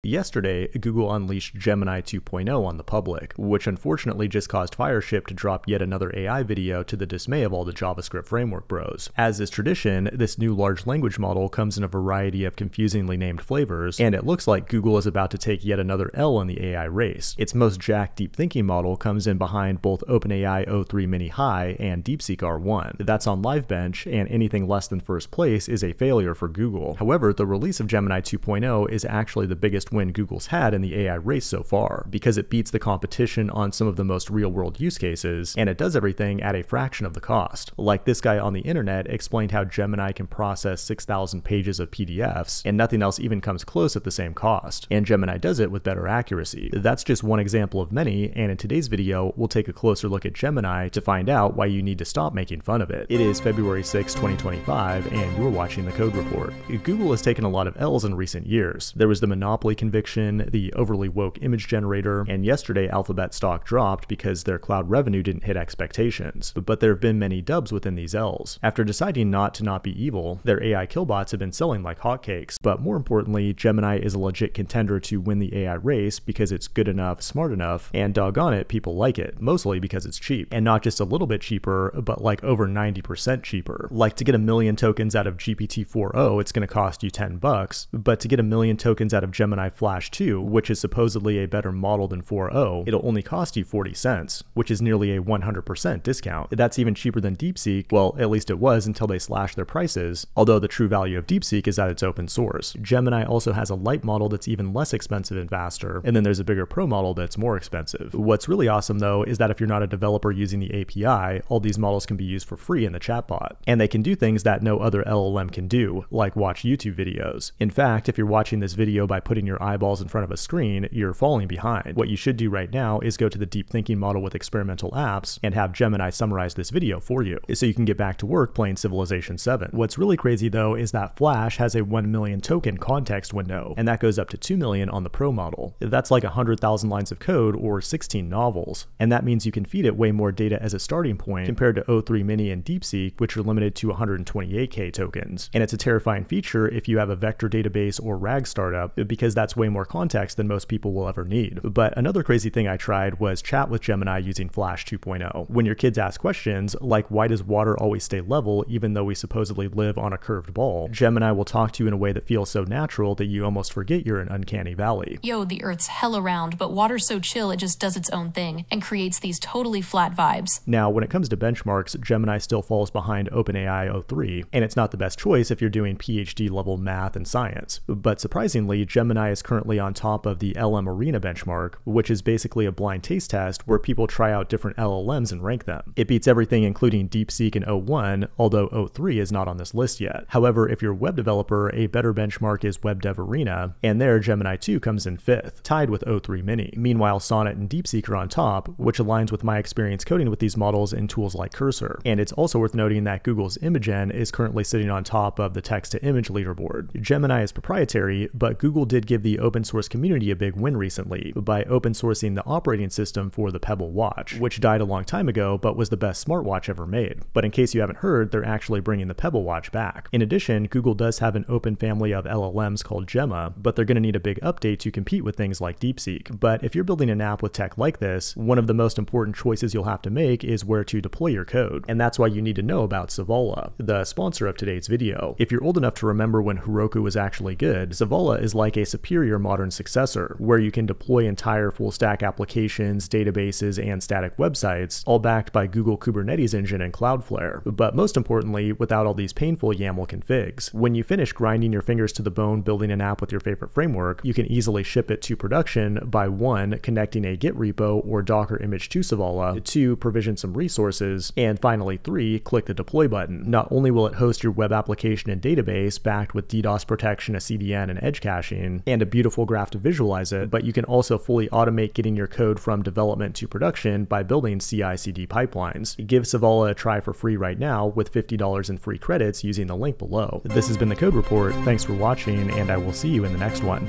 Yesterday, Google unleashed Gemini 2.0 on the public, which unfortunately just caused Fireship to drop yet another AI video to the dismay of all the JavaScript framework bros. As is tradition, this new large language model comes in a variety of confusingly named flavors, and it looks like Google is about to take yet another L in the AI race. Its most jacked deep thinking model comes in behind both OpenAI O3 Mini High and DeepSeek R1. That's on Livebench, and anything less than first place is a failure for Google. However, the release of Gemini 2.0 is actually the biggest win Google's had in the AI race so far, because it beats the competition on some of the most real-world use cases, and it does everything at a fraction of the cost. Like this guy on the internet explained how Gemini can process 6,000 pages of PDFs, and nothing else even comes close at the same cost. And Gemini does it with better accuracy. That's just one example of many, and in today's video, we'll take a closer look at Gemini to find out why you need to stop making fun of it. It is February 6, 2025, and you're watching the Code Report. Google has taken a lot of L's in recent years. There was the monopoly conviction, the overly woke image generator, and yesterday Alphabet stock dropped because their cloud revenue didn't hit expectations. But there have been many dubs within these L's. After deciding not to not be evil, their AI killbots have been selling like hotcakes. But more importantly, Gemini is a legit contender to win the AI race because it's good enough, smart enough, and doggone it, people like it, mostly because it's cheap. And not just a little bit cheaper, but like over 90% cheaper. Like to get 1 million tokens out of GPT-4o, it's going to cost you $10, but to get 1 million tokens out of Gemini Flash 2, which is supposedly a better model than 4o, it'll only cost you 40 cents, which is nearly a 100% discount. That's even cheaper than DeepSeek, well, at least it was until they slashed their prices, although the true value of DeepSeek is that it's open source. Gemini also has a light model that's even less expensive and faster, and then there's a bigger pro model that's more expensive. What's really awesome though is that if you're not a developer using the API, all these models can be used for free in the chatbot, and they can do things that no other LLM can do, like watch YouTube videos. In fact, if you're watching this video by putting your eyeballs in front of a screen, you're falling behind. What you should do right now is go to the deep thinking model with experimental apps and have Gemini summarize this video for you, so you can get back to work playing Civilization 7. What's really crazy though is that Flash has a 1 million token context window, and that goes up to 2 million on the Pro model. That's like 100,000 lines of code or 16 novels, and that means you can feed it way more data as a starting point compared to O3 Mini and DeepSeek, which are limited to 128k tokens. And it's a terrifying feature if you have a vector database or RAG startup, because that's way more context than most people will ever need. But another crazy thing I tried was chat with Gemini using Flash 2.0. When your kids ask questions like why does water always stay level even though we supposedly live on a curved ball, Gemini will talk to you in a way that feels so natural that you almost forget you're in Uncanny Valley. Yo, the Earth's hella round, but water's so chill it just does its own thing and creates these totally flat vibes. Now, when it comes to benchmarks, Gemini still falls behind OpenAI O3, and it's not the best choice if you're doing PhD level math and science. But surprisingly, Gemini is currently on top of the LM Arena benchmark, which is basically a blind taste test where people try out different LLMs and rank them. It beats everything including DeepSeek and O1, although O3 is not on this list yet. However, if you're a web developer, a better benchmark is WebDev Arena, and there Gemini 2 comes in 5th, tied with O3 Mini. Meanwhile, Sonnet and DeepSeek are on top, which aligns with my experience coding with these models in tools like Cursor. And it's also worth noting that Google's Imagen is currently sitting on top of the text-to-image leaderboard. Gemini is proprietary, but Google did give the open source community a big win recently by open sourcing the operating system for the Pebble Watch, which died a long time ago but was the best smartwatch ever made. But in case you haven't heard, they're actually bringing the Pebble Watch back. In addition, Google does have an open family of LLMs called Gemma, but they're going to need a big update to compete with things like DeepSeek. But if you're building an app with tech like this, one of the most important choices you'll have to make is where to deploy your code, and that's why you need to know about Zavala, the sponsor of today's video. If you're old enough to remember when Heroku was actually good, Zavala is like a superior modern successor, where you can deploy entire full-stack applications, databases, and static websites, all backed by Google Kubernetes Engine and Cloudflare, but most importantly, without all these painful YAML configs. When you finish grinding your fingers to the bone building an app with your favorite framework, you can easily ship it to production by 1. Connecting a Git repo or Docker image to Zavala, 2. Provision some resources, and finally 3. Click the deploy button. Not only will it host your web application and database backed with DDoS protection, a CDN, and edge caching, and a beautiful graph to visualize it, but you can also fully automate getting your code from development to production by building CI/CD pipelines. Give Zavala a try for free right now with $50 in free credits using the link below. This has been the Code Report. Thanks for watching, and I will see you in the next one.